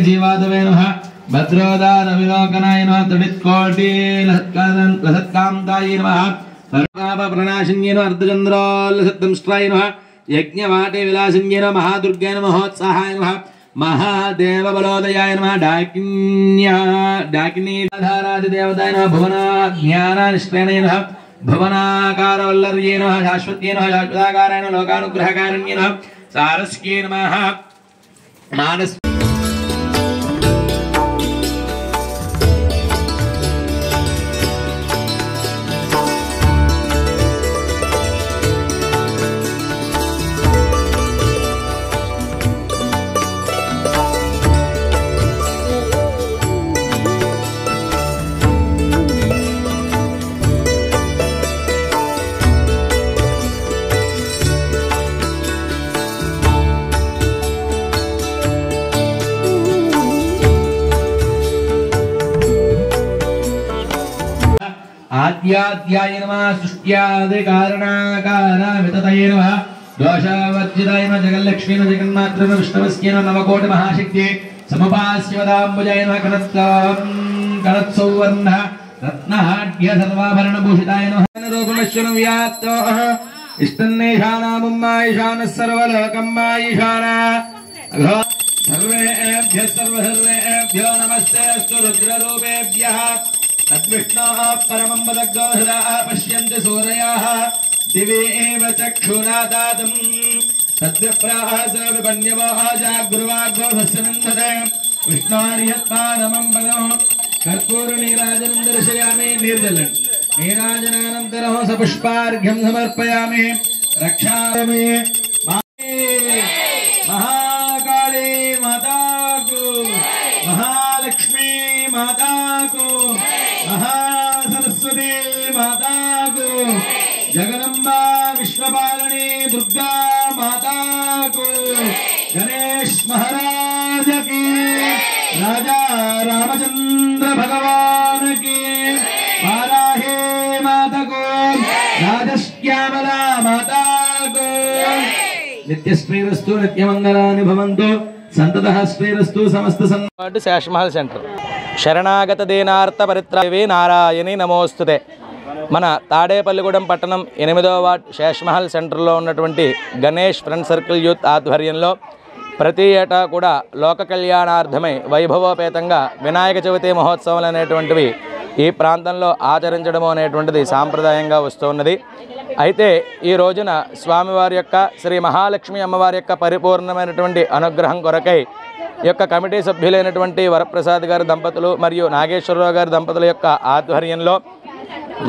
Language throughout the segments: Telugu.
जीवादवे नमः भद्रोदार विलोकनाय नमः तडित्कोटि लसत्कान्ताय नमः सर्वपाप प्रणाशिन्ये नमः अर्धचन्द्रोल्लसत्तंष्ट्राय नमः यज्ञवाटे विलासिन्ये नमः महादुर्गाय नमः महोत्साहाय नमः महादेव बलोदयाय नमः डाकिनीधारादिदेवताय नमः भुवनाज्ञानानिष्ठेनाय नमः भुवनाकारवल्लर्ये नमः शाश्वत्ये नमः शाश्वताकाराय नमः लोकानुग्रहकारिण्ये नमः सारस्ये नमः मानस आद्याद्याय नमः सृष्ट्यादि कारणाकारामिततये नमः दोषवर्जिताय नमः जगल्लक्ष्मी नमः जगन्मात्रे नमः विष्णुवस्ये नमः नवकोटि महाशक्तिये समपास्यवदाम्बुजाय नमः कनत्सौवर्णः रत्नहाढ्य सर्वाभरणभूषिताय नमः रूपमश्वरव्यात्तः इष्टन्नेषाणामुम्मायिषानः सर्वलोकम्मायिषानः सर्वेभ्यो नमस्ते अस्तु रुद्ररूपेभ्यः तद्विष्णोः परमं पदग्धो हृदा पश्यन्ति सूरयाः दिवे एव चक्षुरादातम् तद्विप्राः सर्वपण्यवो जागृवाग्रो भस्यमिन्धते विष्णोर्यत्पारमं पदो कर्पूरनीराजनं दर्शयामि निर्जलन् नीराजनानन्तरं सपुष्पार्घ्यं समर्पयामि रक्षामि महाकाली माता को महालक्ष्मी माता को महासरस्वती माता को जगदम्बा विश्वपालिनी दुर्गा माता को गणेश महाराज की राजा रामचंद्र भगवान की वाराही माता को राजश्यामला माता को नित्यश्रीरस्तु नित्यमंगलानि भवन्तु संततः श्रीरस्तु समस्त శేషమహల్ సెంటర్ శరణాగత దీనార్త పరిత్రావి నారాయణి నమోస్తుతే మన తాడేపల్లిగూడెం పట్టణం 8వ వార్డ్ శేషమహల్ సెంటర్లో ఉన్నటువంటి గణేష్ ఫ్రెండ్ సర్కిల్ యూత్ ఆధ్వర్యంలో ప్రతి ఏటా కూడా లోక కళ్యాణార్థమై వైభవోపేతంగా వినాయక చవితి మహోత్సవాలు అనేటువంటివి ఈ ప్రాంతంలో ఆచరించడం అనేటువంటిది సాంప్రదాయంగా వస్తున్నది. అయితే ఈ రోజున స్వామివారి యొక్క శ్రీ మహాలక్ష్మి అమ్మవారి యొక్క పరిపూర్ణమైనటువంటి అనుగ్రహం కొరకై ఈ యొక్క కమిటీ సభ్యులైనటువంటి వరప్రసాద్ గారి దంపతులు మరియు నాగేశ్వరరావు గారి దంపతుల యొక్క ఆధ్వర్యంలో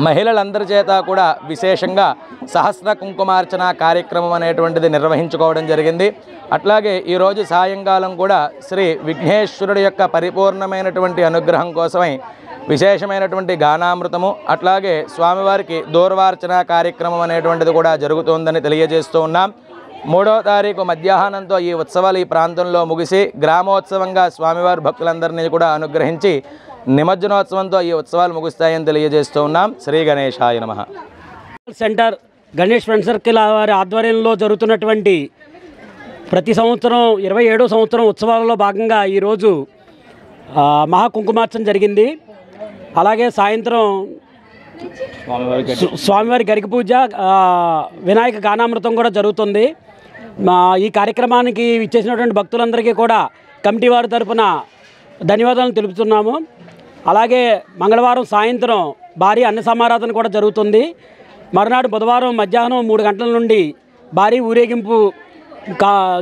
మహిళలందరి చేత కూడా విశేషంగా సహస్ర కుంకుమార్చన కార్యక్రమం అనేటువంటిది నిర్వహించుకోవడం జరిగింది. అట్లాగే ఈరోజు సాయంకాలం కూడా శ్రీ విఘ్నేశ్వరుడి యొక్క పరిపూర్ణమైనటువంటి అనుగ్రహం కోసమై విశేషమైనటువంటి గానామృతము అట్లాగే స్వామివారికి దూర్వార్చన కార్యక్రమం అనేటువంటిది కూడా జరుగుతోందని తెలియజేస్తూ ఉన్నాం. 3వ తారీఖు మధ్యాహ్నంతో ఈ ఉత్సవాలు ఈ ప్రాంతంలో ముగిసి గ్రామోత్సవంగా స్వామివారి భక్తులందరినీ కూడా అనుగ్రహించి నిమజ్జనోత్సవంతో ఈ ఉత్సవాలు ముగుస్తాయని తెలియజేస్తూ ఉన్నాం. శ్రీ గణేశాయ నమః. సెంటర్ గణేష్ ఫ్రెండ్ సర్కిల్ వారి ఆధ్వర్యంలో జరుగుతున్నటువంటి ప్రతి సంవత్సరం 27వ సంవత్సరం ఉత్సవాలలో భాగంగా ఈరోజు మహాకుంకుమార్చన జరిగింది. అలాగే సాయంత్రం స్వామివారి గరిక పూజ వినాయక గానామృతం కూడా జరుగుతుంది. ఈ కార్యక్రమానికి ఇచ్చేసినటువంటి భక్తులందరికీ కూడా కమిటీ వారి తరఫున ధన్యవాదాలు తెలుపుతున్నాము. అలాగే మంగళవారం సాయంత్రం భారీ అన్న సమారాధన కూడా జరుగుతుంది. మరునాడు బుధవారం మధ్యాహ్నం 3 గంటల నుండి భారీ ఊరేగింపు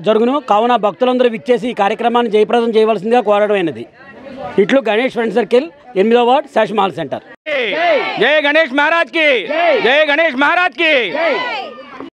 జరుగును. కావున భక్తులందరూ విచ్చేసి ఈ కార్యక్రమాన్ని జయప్రదం చేయవలసిందిగా కోరడమైనది. ఇట్లు గణేష్ ఫ్రెండ్ సర్కిల్ 8వ వార్డ్ శేషమహల్ సెంటర్. జై గణేష్ మహారాజ్ కి జై గణేష్ మహారాజ్ కి.